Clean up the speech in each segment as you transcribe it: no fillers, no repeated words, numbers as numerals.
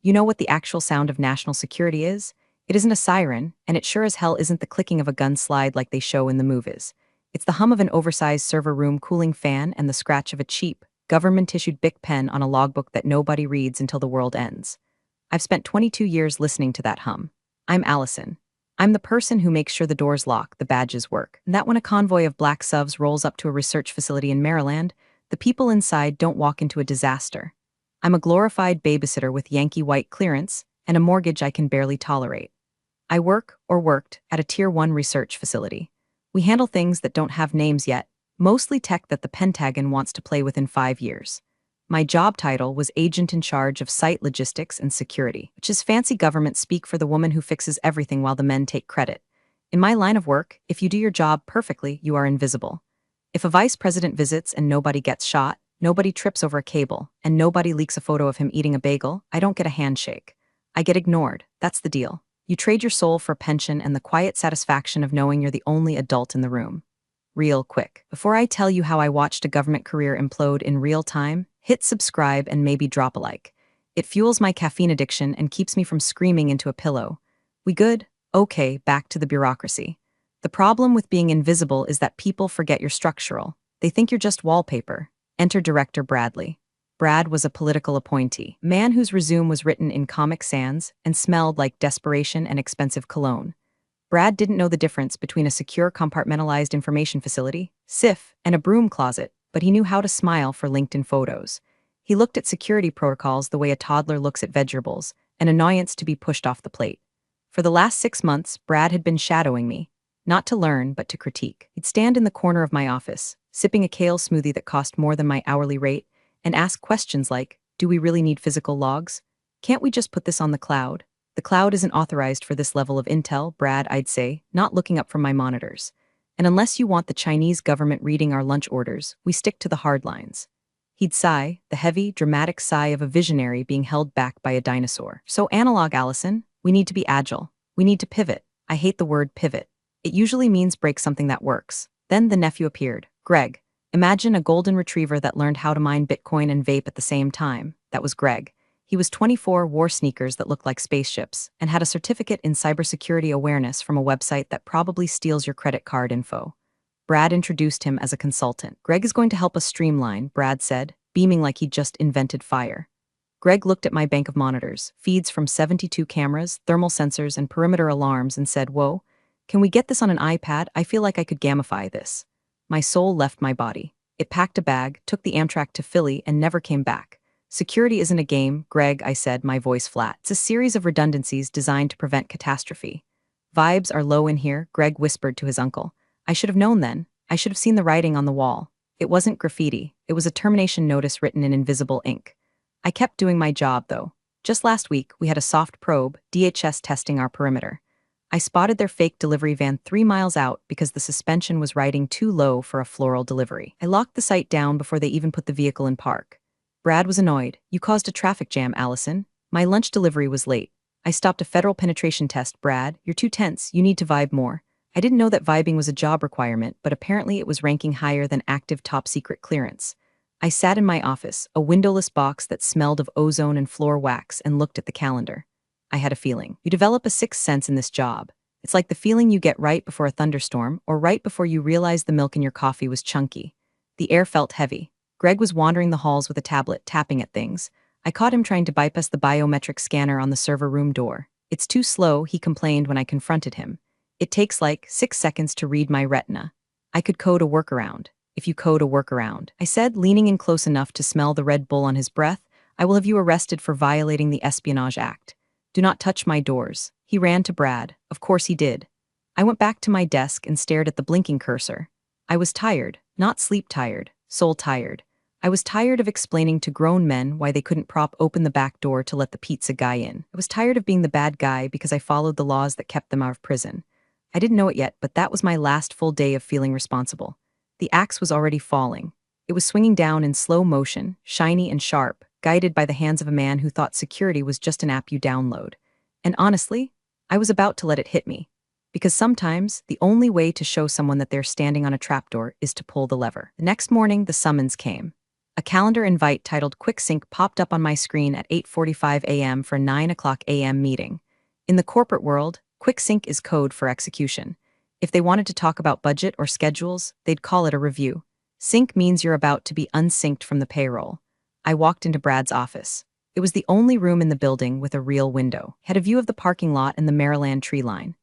You know what the actual sound of national security is? It isn't a siren, and it sure as hell isn't the clicking of a gun slide like they show in the movies. It's the hum of an oversized server room cooling fan and the scratch of a cheap, government-issued Bic pen on a logbook that nobody reads until the world ends. I've spent 22 years listening to that hum. I'm Allison. I'm the person who makes sure the doors lock, the badges work, and that when a convoy of black subs rolls up to a research facility in Maryland, the people inside don't walk into a disaster. I'm a glorified babysitter with Yankee white clearance and a mortgage I can barely tolerate. I work, or worked, at a Tier 1 research facility. We handle things that don't have names yet, mostly tech that the Pentagon wants to play with in 5 years. My job title was agent in charge of site logistics and security, which is fancy government speak for the woman who fixes everything while the men take credit. In my line of work, if you do your job perfectly, you are invisible. If a vice president visits and nobody gets shot, nobody trips over a cable, and nobody leaks a photo of him eating a bagel, I don't get a handshake. I get ignored. That's the deal. You trade your soul for a pension and the quiet satisfaction of knowing you're the only adult in the room. Real quick. Before I tell you how I watched a government career implode in real time, hit subscribe and maybe drop a like. It fuels my caffeine addiction and keeps me from screaming into a pillow. We good? Okay, back to the bureaucracy. The problem with being invisible is that people forget you're structural. They think you're just wallpaper. Enter Director Bradley. Brad was a political appointee, a man whose resume was written in Comic Sans and smelled like desperation and expensive cologne. Brad didn't know the difference between a secure compartmentalized information facility, SIF, and a broom closet, but he knew how to smile for LinkedIn photos. He looked at security protocols the way a toddler looks at vegetables, an annoyance to be pushed off the plate. For the last 6 months, Brad had been shadowing me, not to learn, but to critique. He'd stand in the corner of my office, sipping a kale smoothie that cost more than my hourly rate, and ask questions like, do we really need physical logs? Can't we just put this on the cloud? The cloud isn't authorized for this level of intel, Brad, I'd say, not looking up from my monitors. And unless you want the Chinese government reading our lunch orders, we stick to the hard lines. He'd sigh, the heavy, dramatic sigh of a visionary being held back by a dinosaur. So analog, Allison, we need to be agile. We need to pivot. I hate the word pivot. It usually means break something that works. Then the nephew appeared, Greg. Imagine a golden retriever that learned how to mine Bitcoin and vape at the same time. That was Greg. He was 24, wore sneakers that looked like spaceships, and had a certificate in cybersecurity awareness from a website that probably steals your credit card info. Brad introduced him as a consultant. Greg is going to help us streamline, Brad said, beaming like he'd just invented fire. Greg looked at my bank of monitors, feeds from 72 cameras, thermal sensors, and perimeter alarms and said, whoa, can we get this on an iPad? I feel like I could gamify this. My soul left my body. It packed a bag, took the Amtrak to Philly, and never came back. Security isn't a game, Greg, I said, my voice flat. It's a series of redundancies designed to prevent catastrophe. Vibes are low in here, Greg whispered to his uncle. I should have known then. I should have seen the writing on the wall. It wasn't graffiti. It was a termination notice written in invisible ink. I kept doing my job, though. Just last week, we had a soft probe, DHS testing our perimeter. I spotted their fake delivery van 3 miles out because the suspension was riding too low for a floral delivery. I locked the site down before they even put the vehicle in park. Brad was annoyed. You caused a traffic jam, Allison. My lunch delivery was late. I stopped a federal penetration test, Brad. You're too tense. You need to vibe more. I didn't know that vibing was a job requirement, but apparently it was ranking higher than active top-secret clearance. I sat in my office, a windowless box that smelled of ozone and floor wax, and looked at the calendar. I had a feeling. You develop a sixth sense in this job. It's like the feeling you get right before a thunderstorm, or right before you realize the milk in your coffee was chunky. The air felt heavy. Greg was wandering the halls with a tablet, tapping at things. I caught him trying to bypass the biometric scanner on the server room door. It's too slow, he complained when I confronted him. It takes like 6 seconds to read my retina. I could code a workaround. If you code a workaround, I said, leaning in close enough to smell the Red Bull on his breath, I will have you arrested for violating the Espionage Act. Do not touch my doors. He ran to Brad. Of course he did. I went back to my desk and stared at the blinking cursor. I was tired, not sleep tired, soul tired. I was tired of explaining to grown men why they couldn't prop open the back door to let the pizza guy in. I was tired of being the bad guy because I followed the laws that kept them out of prison. I didn't know it yet, but that was my last full day of feeling responsible. The axe was already falling. It was swinging down in slow motion, shiny and sharp, guided by the hands of a man who thought security was just an app you download. And honestly, I was about to let it hit me. Because sometimes, the only way to show someone that they're standing on a trapdoor is to pull the lever. The next morning, the summons came. A calendar invite titled Quick Sync popped up on my screen at 8:45 a.m. for 9 a.m. meeting. In the corporate world, Quick Sync is code for execution. If they wanted to talk about budget or schedules, they'd call it a review. Sync means you're about to be unsynced from the payroll. I walked into Brad's office. It was the only room in the building with a real window. It had a view of the parking lot and the Maryland tree line.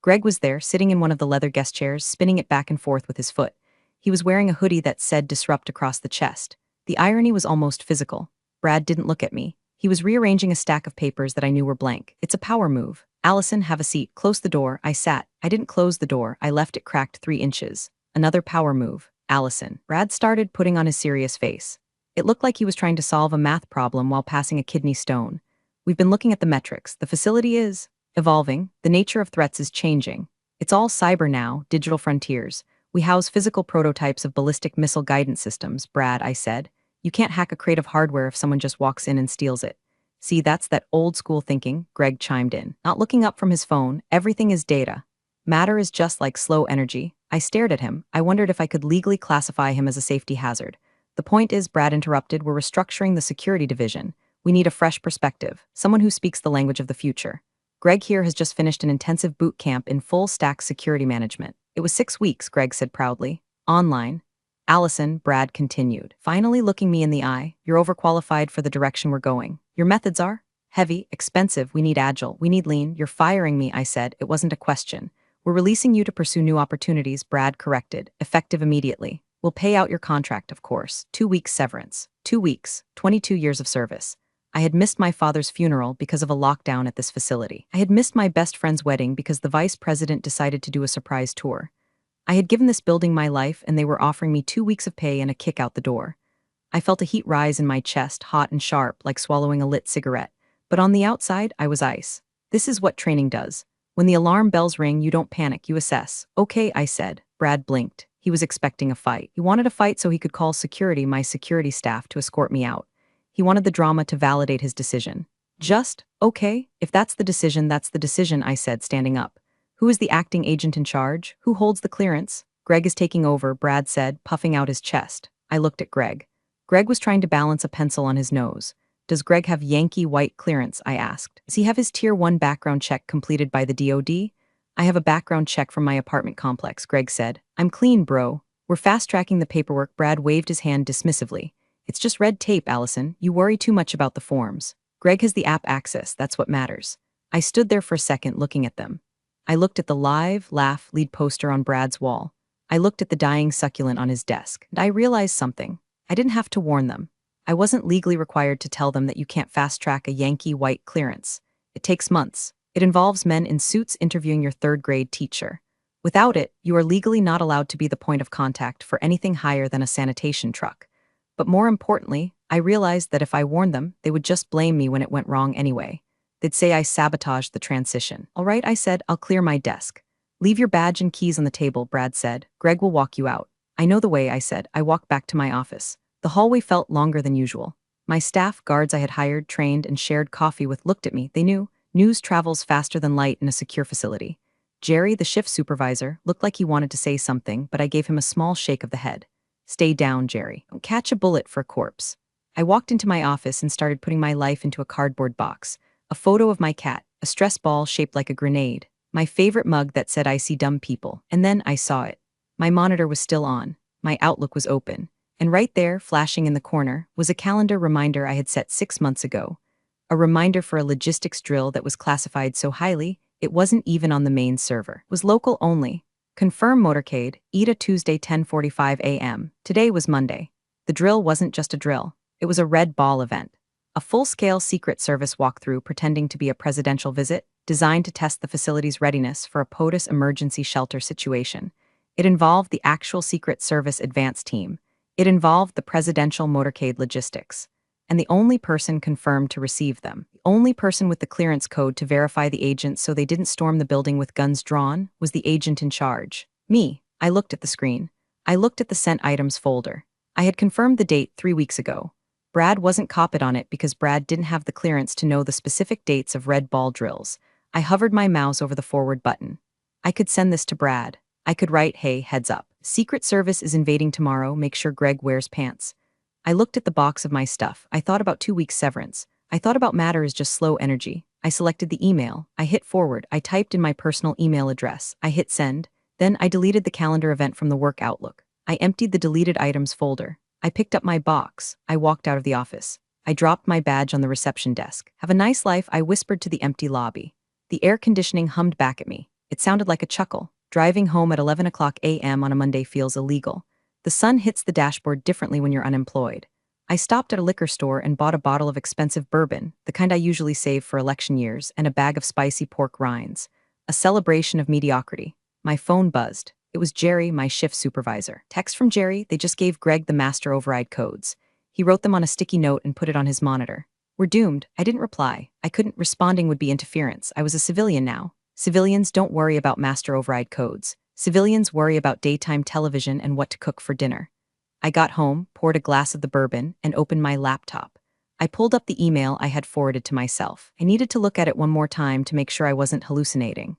Greg was there, sitting in one of the leather guest chairs, spinning it back and forth with his foot. He was wearing a hoodie that said Disrupt across the chest. The irony was almost physical. Brad didn't look at me. He was rearranging a stack of papers that I knew were blank. It's a power move. Allison, have a seat. Close the door. I sat. I didn't close the door. I left it cracked 3 inches. Another power move. Allison. Brad started putting on his serious face. It looked like he was trying to solve a math problem while passing a kidney stone. We've been looking at the metrics. The facility is evolving. The nature of threats is changing. It's all cyber now, digital frontiers. We house physical prototypes of ballistic missile guidance systems, Brad, I said. You can't hack a crate of hardware if someone just walks in and steals it. See, that's that old school thinking, Greg chimed in. Not looking up from his phone, everything is data. Matter is just like slow energy. I stared at him. I wondered if I could legally classify him as a safety hazard. The point is, Brad interrupted, we're restructuring the security division. We need a fresh perspective, someone who speaks the language of the future. Greg here has just finished an intensive boot camp in full-stack security management. It was 6 weeks, Greg said proudly. Online. Allison, Brad continued, finally looking me in the eye. You're overqualified for the direction we're going. Your methods are heavy, expensive, we need agile, we need lean. You're firing me, I said. It wasn't a question. We're releasing you to pursue new opportunities, Brad corrected, effective immediately. We'll pay out your contract, of course. 2 weeks severance. 2 weeks, 22 years of service. I had missed my father's funeral because of a lockdown at this facility. I had missed my best friend's wedding because the vice president decided to do a surprise tour. I had given this building my life and they were offering me 2 weeks of pay and a kick out the door. I felt a heat rise in my chest, hot and sharp, like swallowing a lit cigarette. But on the outside, I was ice. This is what training does. When the alarm bells ring, you don't panic, you assess. Okay, I said. Brad blinked. He was expecting a fight. He wanted a fight so he could call security, my security staff, to escort me out. He wanted the drama to validate his decision. Just, okay, if that's the decision, I said, standing up. Who is the acting agent in charge? Who holds the clearance? Greg is taking over, Brad said, puffing out his chest. I looked at Greg. Greg was trying to balance a pencil on his nose. Does Greg have Yankee white clearance? I asked. Does he have his Tier 1 background check completed by the DoD? I have a background check from my apartment complex, Greg said. I'm clean, bro. We're fast-tracking the paperwork. Brad waved his hand dismissively. It's just red tape, Allison. You worry too much about the forms. Greg has the app access, that's what matters. I stood there for a second looking at them. I looked at the live, laugh, lead poster on Brad's wall. I looked at the dying succulent on his desk, and I realized something. I didn't have to warn them. I wasn't legally required to tell them that you can't fast-track a Yankee white clearance. It takes months. It involves men in suits interviewing your third-grade teacher. Without it, you are legally not allowed to be the point of contact for anything higher than a sanitation truck. But more importantly, I realized that if I warned them, they would just blame me when it went wrong anyway. They'd say I sabotaged the transition. All right, I said, I'll clear my desk. Leave your badge and keys on the table, Brad said. Greg will walk you out. I know the way, I said. I walked back to my office. The hallway felt longer than usual. My staff, guards I had hired, trained, and shared coffee with looked at me. They knew. News travels faster than light in a secure facility. Jerry, the shift supervisor, looked like he wanted to say something, but I gave him a small shake of the head. Stay down, Jerry. Don't catch a bullet for a corpse. I walked into my office and started putting my life into a cardboard box. A photo of my cat, a stress ball shaped like a grenade, my favorite mug that said I see dumb people, and then I saw it. My monitor was still on. My Outlook was open. And right there, flashing in the corner, was a calendar reminder I had set 6 months ago. A reminder for a logistics drill that was classified so highly, it wasn't even on the main server. It was local only. Confirm motorcade, ETA Tuesday 10:45 a.m. Today was Monday. The drill wasn't just a drill. It was a red ball event. A full-scale Secret Service walkthrough pretending to be a presidential visit, designed to test the facility's readiness for a POTUS emergency shelter situation. It involved the actual Secret Service advance team. It involved the presidential motorcade logistics. And the only person confirmed to receive them, the only person with the clearance code to verify the agents so they didn't storm the building with guns drawn, was the agent in charge. Me. I looked at the screen. I looked at the sent items folder. I had confirmed the date 3 weeks ago. Brad wasn't copied on it because Brad didn't have the clearance to know the specific dates of red ball drills. I hovered my mouse over the forward button. I could send this to Brad. I could write, hey, heads up. Secret Service is invading tomorrow, make sure Greg wears pants. I looked at the box of my stuff. I thought about 2 weeks severance. I thought about matter as just slow energy. I selected the email. I hit forward. I typed in my personal email address. I hit send. Then I deleted the calendar event from the work Outlook. I emptied the deleted items folder. I picked up my box. I walked out of the office. I dropped my badge on the reception desk. Have a nice life, I whispered to the empty lobby. The air conditioning hummed back at me. It sounded like a chuckle. Driving home at 11 o'clock a.m. on a Monday feels illegal. The sun hits the dashboard differently when you're unemployed. I stopped at a liquor store and bought a bottle of expensive bourbon, the kind I usually save for election years, and a bag of spicy pork rinds. A celebration of mediocrity. My phone buzzed. It was Jerry, my shift supervisor. Text from Jerry, they just gave Greg the master override codes. He wrote them on a sticky note and put it on his monitor. We're doomed. I didn't reply. I couldn't. Responding would be interference. I was a civilian now. Civilians don't worry about master override codes. Civilians worry about daytime television and what to cook for dinner. I got home, poured a glass of the bourbon, and opened my laptop. I pulled up the email I had forwarded to myself. I needed to look at it one more time to make sure I wasn't hallucinating.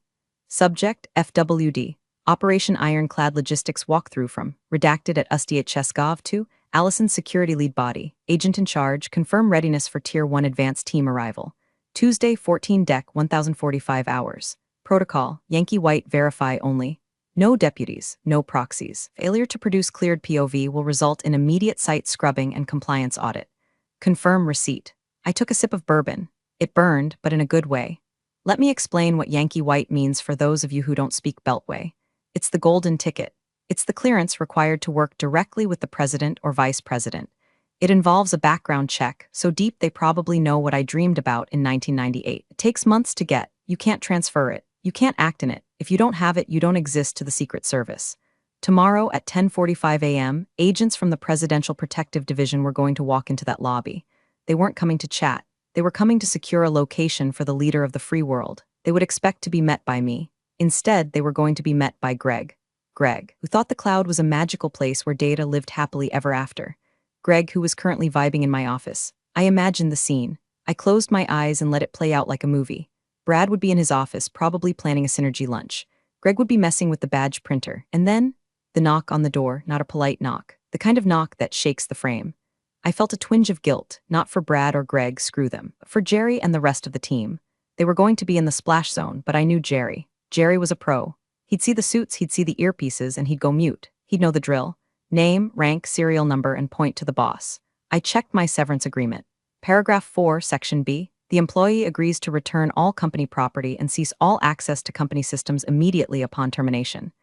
Subject, FWD. Operation Ironclad Logistics Walkthrough from, redacted at Ustiat Cheskov to, Allison's security lead body, agent in charge, confirm readiness for Tier 1 advanced team arrival. Tuesday, 14 Dec, 1045 hours. Protocol, Yankee White verify only. No deputies, no proxies. Failure to produce cleared POV will result in immediate site scrubbing and compliance audit. Confirm receipt. I took a sip of bourbon. It burned, but in a good way. Let me explain what Yankee White means for those of you who don't speak Beltway. It's the golden ticket. It's the clearance required to work directly with the president or vice president. It involves a background check, so deep they probably know what I dreamed about in 1998. It takes months to get. You can't transfer it. You can't act in it. If you don't have it, you don't exist to the Secret Service. Tomorrow at 10:45 a.m., agents from the Presidential Protective Division were going to walk into that lobby. They weren't coming to chat. They were coming to secure a location for the leader of the free world. They would expect to be met by me. Instead, they were going to be met by Greg. Greg, who thought the cloud was a magical place where Data lived happily ever after. Greg, who was currently vibing in my office. I imagined the scene. I closed my eyes and let it play out like a movie. Brad would be in his office, probably planning a synergy lunch. Greg would be messing with the badge printer. And then, the knock on the door, not a polite knock. The kind of knock that shakes the frame. I felt a twinge of guilt, not for Brad or Greg, screw them, but for Jerry and the rest of the team. They were going to be in the splash zone, but I knew Jerry. Jerry was a pro. He'd see the suits, he'd see the earpieces, and he'd go mute. He'd know the drill. Name, rank, serial number, and point to the boss. I checked my severance agreement. Paragraph 4, Section B. The employee agrees to return all company property and cease all access to company systems immediately upon termination.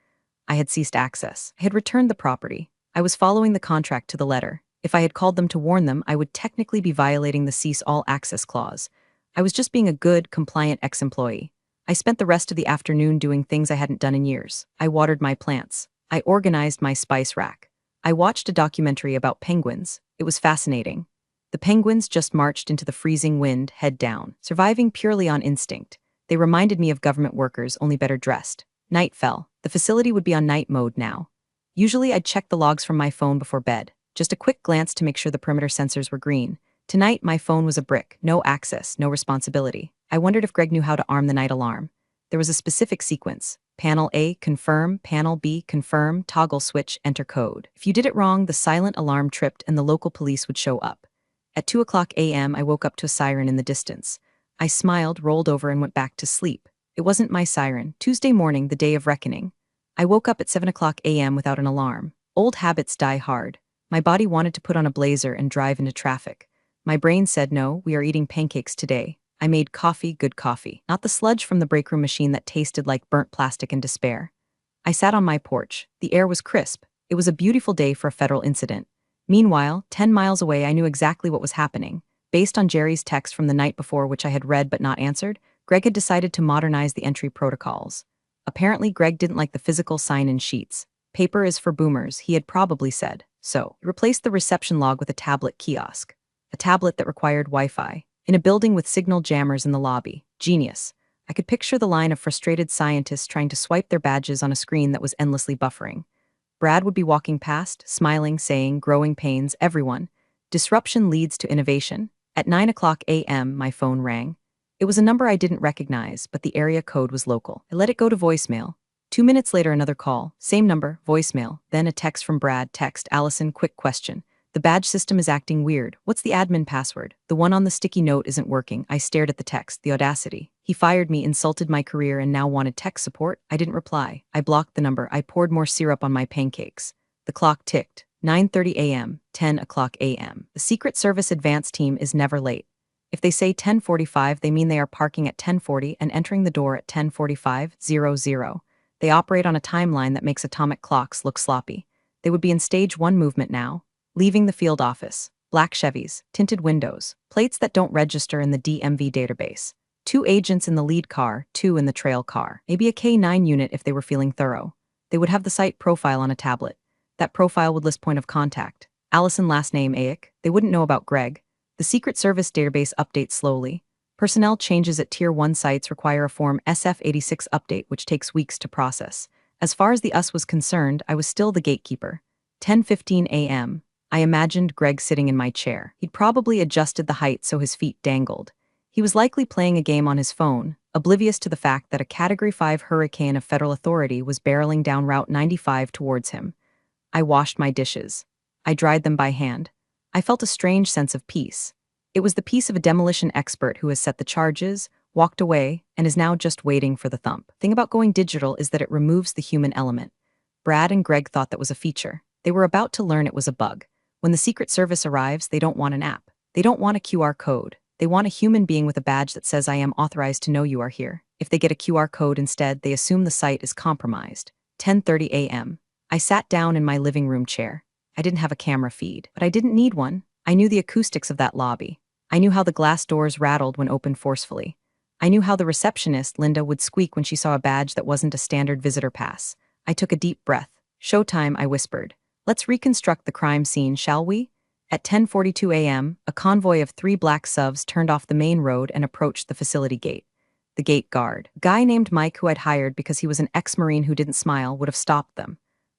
I had ceased access. I had returned the property. I was following the contract to the letter. If I had called them to warn them, I would technically be violating the cease all access clause. I was just being a good, compliant ex-employee. I spent the rest of the afternoon doing things I hadn't done in years. I watered my plants. I organized my spice rack. I watched a documentary about penguins. It was fascinating. The penguins just marched into the freezing wind, head down, surviving purely on instinct. They reminded me of government workers, only better dressed. Night fell. The facility would be on night mode now. Usually I'd check the logs from my phone before bed. Just a quick glance to make sure the perimeter sensors were green. Tonight, my phone was a brick. No access, no responsibility. I wondered if Greg knew how to arm the night alarm. There was a specific sequence. Panel A, confirm. Panel B, confirm. Toggle switch, enter code. If you did it wrong, the silent alarm tripped and the local police would show up. At 2 o'clock a.m., I woke up to a siren in the distance. I smiled, rolled over, and went back to sleep. It wasn't my siren. Tuesday morning, the day of reckoning. I woke up at 7 o'clock a.m. without an alarm. Old habits die hard. My body wanted to put on a blazer and drive into traffic. My brain said, no, we are eating pancakes today. I made coffee, good coffee, not the sludge from the break room machine that tasted like burnt plastic and despair. I sat on my porch. The air was crisp. It was a beautiful day for a federal incident. Meanwhile, 10 miles away, I knew exactly what was happening. Based on Jerry's text from the night before, which I had read but not answered, Greg had decided to modernize the entry protocols. Apparently, Greg didn't like the physical sign-in sheets. Paper is for boomers, he had probably said. So, he replaced the reception log with a tablet kiosk. A tablet that required Wi-Fi. In a building with signal jammers in the lobby. Genius. I could picture the line of frustrated scientists trying to swipe their badges on a screen that was endlessly buffering. Brad would be walking past, smiling, saying, growing pains, everyone. Disruption leads to innovation. At 9 o'clock a.m., my phone rang. It was a number I didn't recognize, but the area code was local. I let it go to voicemail. 2 minutes later, another call. Same number, voicemail. Then a text from Brad, text, Allison, quick question. The badge system is acting weird. What's the admin password? The one on the sticky note isn't working. I stared at the text, the audacity. He fired me, insulted my career, and now wanted tech support? I didn't reply. I blocked the number. I poured more syrup on my pancakes. The clock ticked. 9:30 a.m., 10 o'clock a.m. The Secret Service advance team is never late. If they say 10:45, they mean they are parking at 10:40 and entering the door at 10:45:00. They operate on a timeline that makes atomic clocks look sloppy. They would be in stage 1 movement now, leaving the field office. Black Chevys, tinted windows, plates that don't register in the DMV database. 2 agents in the lead car, 2 in the trail car. Maybe a K9 unit if they were feeling thorough. They would have the site profile on a tablet. That profile would list point of contact. Allison last name Ayek. They wouldn't know about Greg. The Secret Service database updates slowly. Personnel changes at Tier 1 sites require a Form SF-86 update, which takes weeks to process. As far as the us was concerned, I was still the gatekeeper. 10:15 a.m. I imagined Greg sitting in my chair. He'd probably adjusted the height so his feet dangled. He was likely playing a game on his phone, oblivious to the fact that a Category 5 hurricane of federal authority was barreling down Route 95 towards him. I washed my dishes. I dried them by hand. I felt a strange sense of peace. It was the peace of a demolition expert who has set the charges, walked away, and is now just waiting for the thump. The thing about going digital is that it removes the human element. Brad and Greg thought that was a feature. They were about to learn it was a bug. When the Secret Service arrives, they don't want an app. They don't want a QR code. They want a human being with a badge that says I am authorized to know you are here. If they get a QR code instead, they assume the site is compromised. 10:30 a.m. I sat down in my living room chair. I didn't have a camera feed, but I didn't need one. I knew the acoustics of that lobby. I knew how the glass doors rattled when opened forcefully. I knew how the receptionist, Linda, would squeak when she saw a badge that wasn't a standard visitor pass. I took a deep breath. Showtime, I whispered. Let's reconstruct the crime scene, shall we? At 10:42 a.m., a convoy of 3 black SUVs turned off the main road and approached the facility gate. The gate guard, a guy named Mike who I'd hired because he was an ex-Marine who didn't smile, would have stopped them.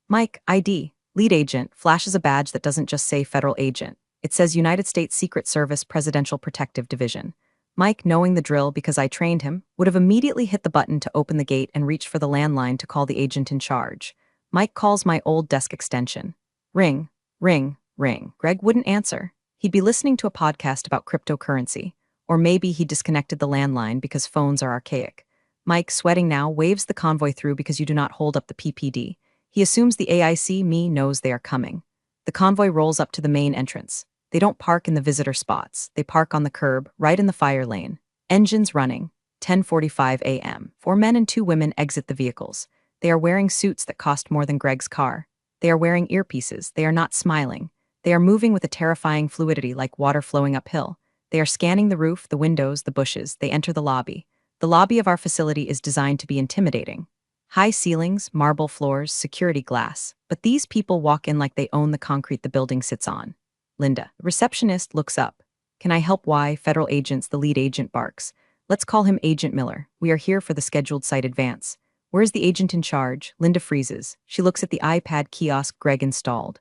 Mike, ID, lead agent, flashes a badge that doesn't just say federal agent. It says United States Secret Service Presidential Protective Division. Mike, knowing the drill because I trained him, would have immediately hit the button to open the gate and reached for the landline to call the agent in charge. Mike calls my old desk extension. Ring, ring, ring. Greg wouldn't answer. He'd be listening to a podcast about cryptocurrency. Or maybe he disconnected the landline because phones are archaic. Mike, sweating now, waves the convoy through because you do not hold up the PPD. He assumes the AIC me knows they are coming. The convoy rolls up to the main entrance. They don't park in the visitor spots. They park on the curb, right in the fire lane. Engines running. 10:45 a.m. 4 men and 2 women exit the vehicles. They are wearing suits that cost more than Greg's car. They are wearing earpieces. They are not smiling. They are moving with a terrifying fluidity like water flowing uphill. They are scanning the roof, the windows, the bushes. They enter the lobby. The lobby of our facility is designed to be intimidating. High ceilings, marble floors, security glass. But these people walk in like they own the concrete the building sits on. Linda, the receptionist, looks up. Can I help? Why? Federal agents, the lead agent barks. Let's call him Agent Miller. We are here for the scheduled site advance. Where's the agent in charge? Linda freezes. She looks at the iPad kiosk Greg installed.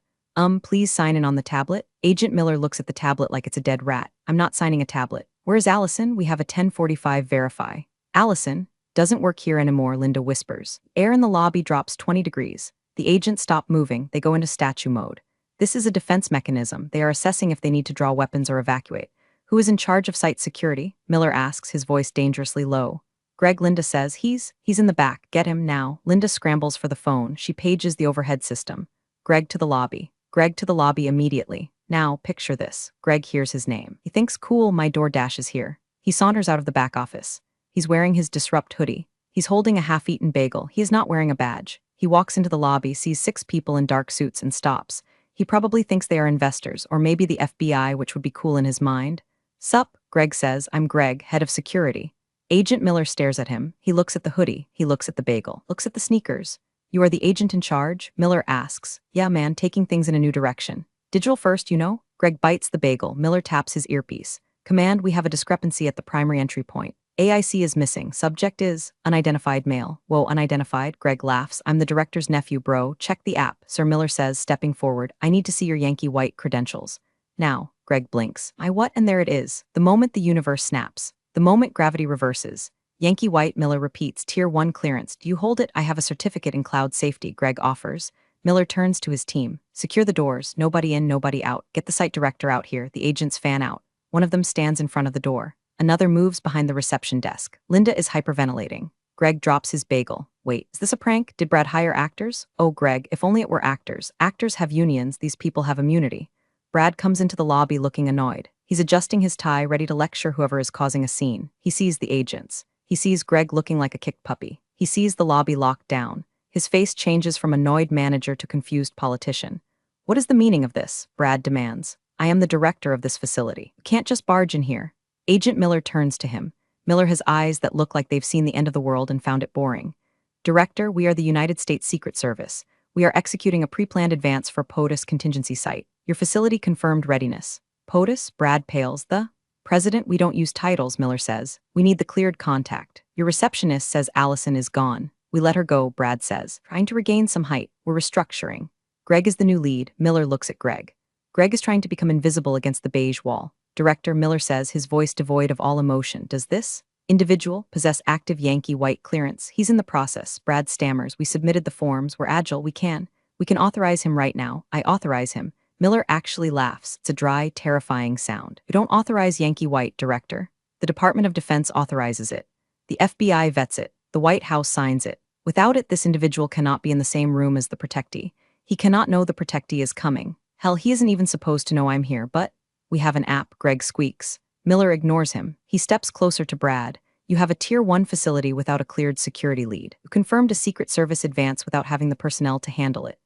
Please sign in on the tablet. Agent Miller looks at the tablet like it's a dead rat. I'm not signing a tablet. Where's Allison? We have a 10:45 verify. Allison doesn't work here anymore, Linda whispers. Air in the lobby drops 20 degrees. The agents stop moving. They go into statue mode. This is a defense mechanism. They are assessing if they need to draw weapons or evacuate. Who is in charge of site security? Miller asks, his voice dangerously low. Greg, Linda says. He's in the back. Get him now. Linda scrambles for the phone. She pages the overhead system. Greg to the lobby. Greg to the lobby immediately. Now, picture this. Greg hears his name. He thinks, cool, my DoorDash is here. He saunters out of the back office. He's wearing his Disrupt hoodie. He's holding a half-eaten bagel. He is not wearing a badge. He walks into the lobby, sees 6 people in dark suits, and stops. He probably thinks they are investors, or maybe the FBI, which would be cool in his mind. Sup, Greg says. I'm Greg, head of security. Agent Miller stares at him. He looks at the hoodie. He looks at the bagel. Looks at the sneakers. You are the agent in charge? Miller asks. Yeah, man, taking things in a new direction. Digital first, you know? Greg bites the bagel. Miller taps his earpiece. Command, we have a discrepancy at the primary entry point. AIC is missing. Subject is unidentified male. Whoa, unidentified? Greg laughs. I'm the director's nephew, bro. Check the app. Sir Miller says, stepping forward. I need to see your Yankee white credentials. Now, Greg blinks. I what? And there it is. The moment the universe snaps. The moment gravity reverses. Yankee white, Miller repeats. Tier 1 clearance. Do you hold it? I have a certificate in cloud safety, Greg offers. Miller turns to his team. Secure the doors, nobody in, nobody out. Get the site director out here, the agents fan out. One of them stands in front of the door. Another moves behind the reception desk. Linda is hyperventilating. Greg drops his bagel. Wait, is this a prank? Did Brad hire actors? Oh, Greg, if only it were actors. Actors have unions, these people have immunity. Brad comes into the lobby looking annoyed. He's adjusting his tie, ready to lecture whoever is causing a scene. He sees the agents. He sees Greg looking like a kicked puppy. He sees the lobby locked down. His face changes from annoyed manager to confused politician. What is the meaning of this? Brad demands. I am the director of this facility. You can't just barge in here. Agent Miller turns to him. Miller has eyes that look like they've seen the end of the world and found it boring. Director, we are the United States Secret Service. We are executing a pre-planned advance for POTUS contingency site. Your facility confirmed readiness. POTUS? Brad pales. The President, we don't use titles, Miller says. We need the cleared contact. Your receptionist says Allison is gone. We let her go, Brad says. Trying to regain some height. We're restructuring. Greg is the new lead. Miller looks at Greg. Greg is trying to become invisible against the beige wall. Director, Miller says, his voice devoid of all emotion. Does this individual possess active Yankee white clearance? He's in the process. Brad stammers. We submitted the forms. We're agile. We can authorize him right now. I authorize him. Miller actually laughs. It's a dry, terrifying sound. You don't authorize Yankee white, Director. The Department of Defense authorizes it. The FBI vets it. The White House signs it. Without it, this individual cannot be in the same room as the protectee. He cannot know the protectee is coming. Hell, he isn't even supposed to know I'm here, but we have an app, Greg squeaks. Miller ignores him. He steps closer to Brad. You have a Tier 1 facility without a cleared security lead. You confirmed a Secret Service advance without having the personnel to handle it.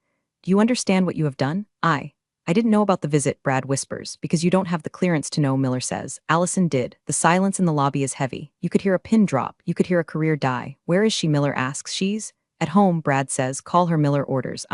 Do you understand what you have done? I didn't know about the visit, Brad whispers, because you don't have the clearance to know, Miller says. Allison did. The silence in the lobby is heavy. You could hear a pin drop. You could hear a career die. Where is she, Miller asks. She's at home, Brad says. Call her, Miller orders.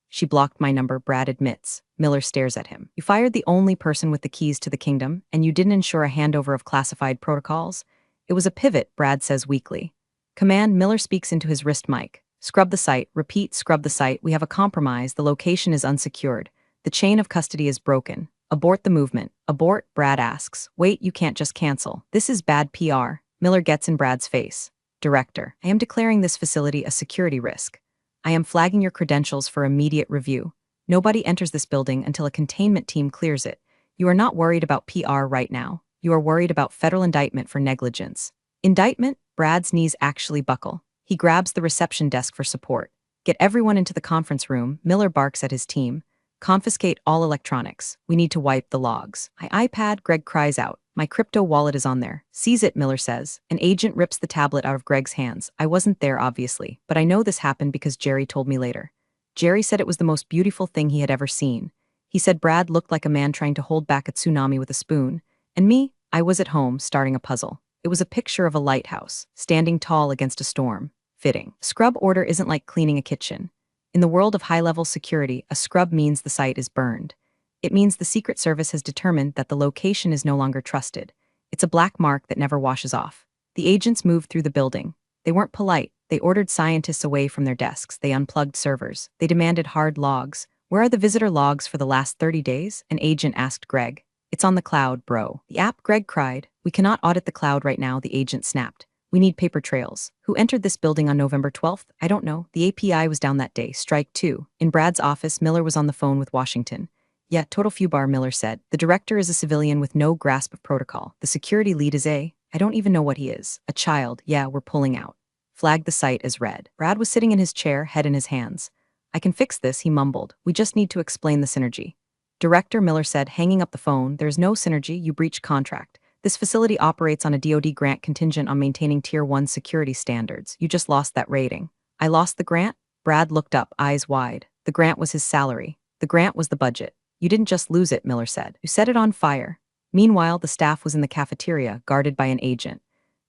She blocked my number, Brad admits. Miller stares at him. You fired the only person with the keys to the kingdom, and you didn't ensure a handover of classified protocols? It was a pivot, Brad says weakly. Command, Miller speaks into his wrist mic. Scrub the site. Repeat, scrub the site. We have a compromise. The location is unsecured. The chain of custody is broken. Abort the movement. Abort, Brad asks. Wait, you can't just cancel. This is bad PR. Miller gets in Brad's face. Director, I am declaring this facility a security risk. I am flagging your credentials for immediate review. Nobody enters this building until a containment team clears it. You are not worried about PR right now. You are worried about federal indictment for negligence. Indictment? Brad's knees actually buckle. He grabs the reception desk for support. Get everyone into the conference room. Miller barks at his team. Confiscate all electronics. We need to wipe the logs. My iPad, Greg cries out. My crypto wallet is on there. Seize it, Miller says. An agent rips the tablet out of Greg's hands. I wasn't there, obviously, but I know this happened because Jerry told me later. Jerry said it was the most beautiful thing he had ever seen. He said Brad looked like a man trying to hold back a tsunami with a spoon. And me, I was at home starting a puzzle. It was a picture of a lighthouse, standing tall against a storm. Fitting. Scrub order isn't like cleaning a kitchen. In the world of high-level security, a scrub means the site is burned. It means the Secret Service has determined that the location is no longer trusted. It's a black mark that never washes off. The agents moved through the building. They weren't polite. They ordered scientists away from their desks. They unplugged servers. They demanded hard logs. Where are the visitor logs for the last 30 days? An agent asked Greg. It's on the cloud, bro. The app, Greg cried. We cannot audit the cloud right now, the agent snapped. We need paper trails. Who entered this building on November 12th? I don't know. The API was down that day. Strike 2. In Brad's office, Miller was on the phone with Washington. Yeah, total foobar, Miller said. The director is a civilian with no grasp of protocol. The security lead is I don't even know what he is. A child. Yeah, we're pulling out. Flagged the site as red. Brad was sitting in his chair, head in his hands. I can fix this, he mumbled. We just need to explain the synergy. Director, Miller said, hanging up the phone. There's no synergy. You breached contract. This facility operates on a DoD grant contingent on maintaining Tier 1 security standards. You just lost that rating. I lost the grant? Brad looked up, eyes wide. The grant was his salary. The grant was the budget. You didn't just lose it, Miller said. You set it on fire. Meanwhile, the staff was in the cafeteria, guarded by an agent.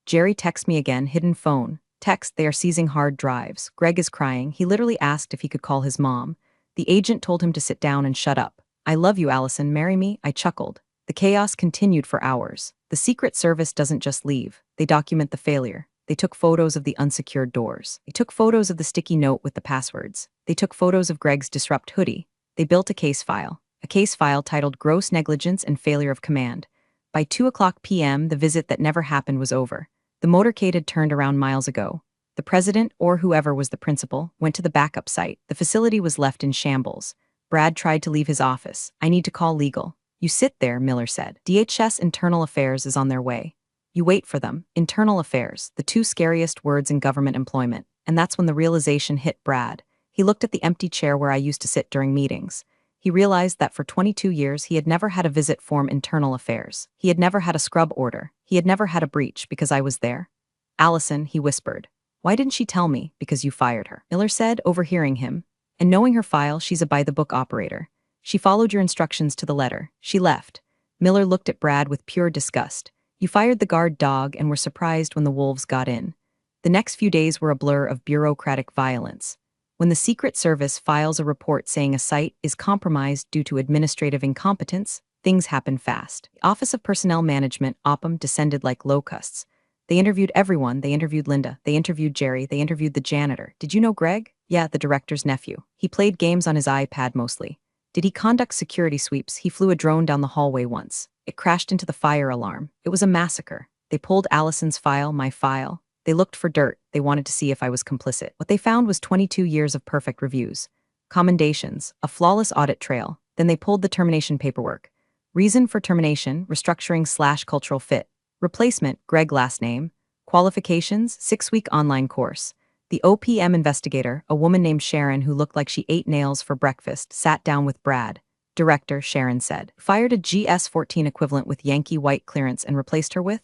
Jerry texts me again, hidden phone. Text, they are seizing hard drives. Greg is crying. He literally asked if he could call his mom. The agent told him to sit down and shut up. I love you, Allison. Marry me? I chuckled. The chaos continued for hours. The Secret Service doesn't just leave. They document the failure. They took photos of the unsecured doors. They took photos of the sticky note with the passwords. They took photos of Greg's disrupt hoodie. They built a case file titled Gross Negligence and Failure of Command. By 2:00 p.m., the visit that never happened was over. The motorcade had turned around miles ago. The president, or whoever was the principal, went to the backup site. The facility was left in shambles. Brad tried to leave his office. I need to call legal. You sit there, Miller said. DHS Internal Affairs is on their way. You wait for them. Internal Affairs, the two scariest words in government employment. And that's when the realization hit Brad. He looked at the empty chair where I used to sit during meetings. He realized that for 22 years he had never had a visit form Internal Affairs. He had never had a scrub order. He had never had a breach because I was there. Allison, he whispered. Why didn't she tell me? Because you fired her. Miller said, overhearing him. And knowing her file, she's a by-the-book operator. She followed your instructions to the letter. She left. Miller looked at Brad with pure disgust. You fired the guard dog and were surprised when the wolves got in. The next few days were a blur of bureaucratic violence. When the Secret Service files a report saying a site is compromised due to administrative incompetence, things happen fast. The Office of Personnel Management, OPM, descended like locusts. They interviewed everyone. They interviewed Linda. They interviewed Jerry. They interviewed the janitor. Did you know Greg? Yeah, the director's nephew. He played games on his iPad mostly. Did he conduct security sweeps? He flew a drone down the hallway once. It crashed into the fire alarm. It was a massacre. They pulled Allison's file, my file. They looked for dirt. They wanted to see if I was complicit. What they found was 22 years of perfect reviews. Commendations, a flawless audit trail. Then they pulled the termination paperwork. Reason for termination, restructuring/cultural fit. Replacement, Greg last name. Qualifications, 6-week online course. The OPM investigator, a woman named Sharon who looked like she ate nails for breakfast, sat down with Brad. Director, Sharon said. Fired a GS-14 equivalent with Yankee white clearance and replaced her with?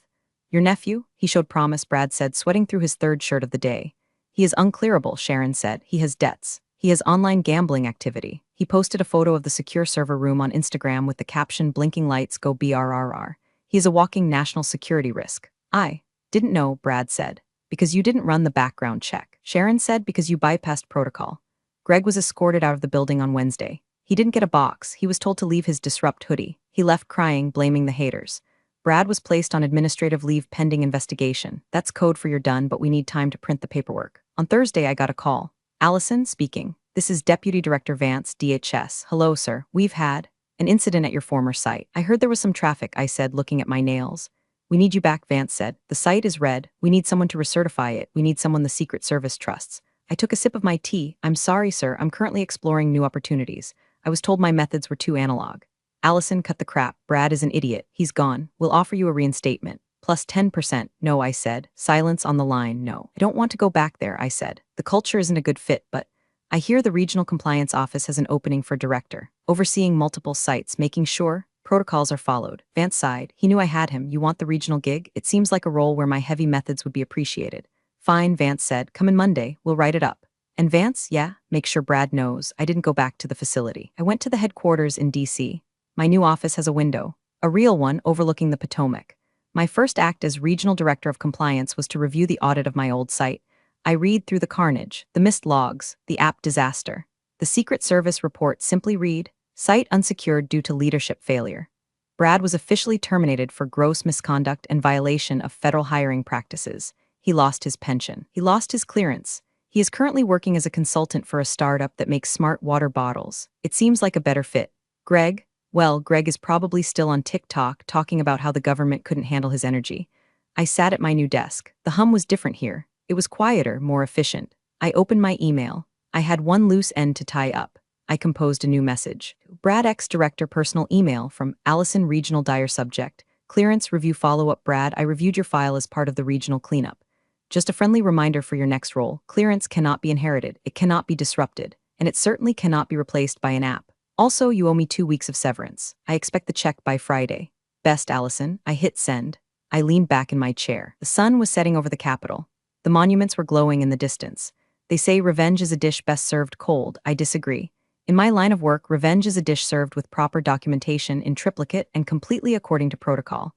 Your nephew? He showed promise, Brad said, sweating through his third shirt of the day. He is unclearable, Sharon said. He has debts. He has online gambling activity. He posted a photo of the secure server room on Instagram with the caption blinking lights go BRRR. He is a walking national security risk. I didn't know, Brad said. Because you didn't run the background check. Sharon said because you bypassed protocol. Greg was escorted out of the building on Wednesday. He didn't get a box. He was told to leave his disrupt hoodie. He left crying, blaming the haters. Brad was placed on administrative leave pending investigation. That's code for you're done, but we need time to print the paperwork. On Thursday, I got a call. Allison, speaking. This is Deputy Director Vance, DHS. Hello, sir. We've had an incident at your former site. I heard there was some traffic, I said, looking at my nails. We need you back, Vance said. The site is red. We need someone to recertify it. We need someone the Secret Service trusts. I took a sip of my tea. I'm sorry, sir. I'm currently exploring new opportunities. I was told my methods were too analog. Allison, cut the crap. Brad is an idiot. He's gone. We'll offer you a reinstatement. Plus 10%. No, I said. Silence on the line. No. I don't want to go back there, I said. The culture isn't a good fit, but I hear the Regional Compliance Office has an opening for director, overseeing multiple sites, making sure protocols are followed. Vance sighed. He knew I had him. You want the regional gig? It seems like a role where my heavy methods would be appreciated. Fine, Vance said. Come in Monday. We'll write it up. And Vance, yeah, make sure Brad knows I didn't go back to the facility. I went to the headquarters in D.C. My new office has a window, a real one overlooking the Potomac. My first act as Regional Director of Compliance was to review the audit of my old site. I read through the carnage, the missed logs, the app disaster. The Secret Service report simply read, site unsecured due to leadership failure. Brad was officially terminated for gross misconduct and violation of federal hiring practices. He lost his pension. He lost his clearance. He is currently working as a consultant for a startup that makes smart water bottles. It seems like a better fit. Greg? Well, Greg is probably still on TikTok talking about how the government couldn't handle his energy. I sat at my new desk. The hum was different here. It was quieter, more efficient. I opened my email. I had one loose end to tie up. I composed a new message. Brad X Director personal email from Allison Regional Dire subject. Clearance review follow-up. Brad, I reviewed your file as part of the regional cleanup. Just a friendly reminder for your next role. Clearance cannot be inherited. It cannot be disrupted. And it certainly cannot be replaced by an app. Also, you owe me 2 weeks of severance. I expect the check by Friday. Best, Allison. I hit send. I leaned back in my chair. The sun was setting over the Capitol. The monuments were glowing in the distance. They say revenge is a dish best served cold. I disagree. In my line of work, revenge is a dish served with proper documentation in triplicate and completely according to protocol.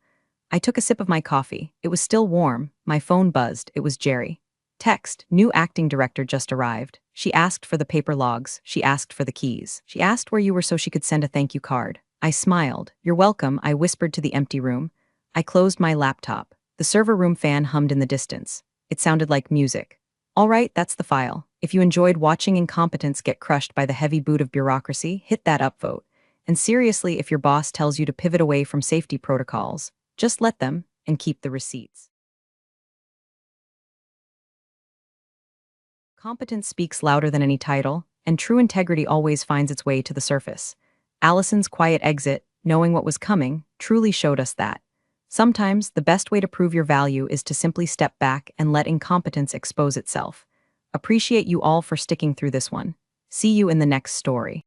I took a sip of my coffee. It was still warm. My phone buzzed. It was Jerry. Text, new acting director just arrived. She asked for the paper logs. She asked for the keys. She asked where you were so she could send a thank you card. I smiled. You're welcome, I whispered to the empty room. I closed my laptop. The server room fan hummed in the distance. It sounded like music. All right, that's the file. If you enjoyed watching incompetence get crushed by the heavy boot of bureaucracy, hit that upvote. And seriously, if your boss tells you to pivot away from safety protocols, just let them and keep the receipts. Competence speaks louder than any title, and true integrity always finds its way to the surface. Allison's quiet exit, knowing what was coming, truly showed us that. Sometimes, the best way to prove your value is to simply step back and let incompetence expose itself. Appreciate you all for sticking through this one. See you in the next story.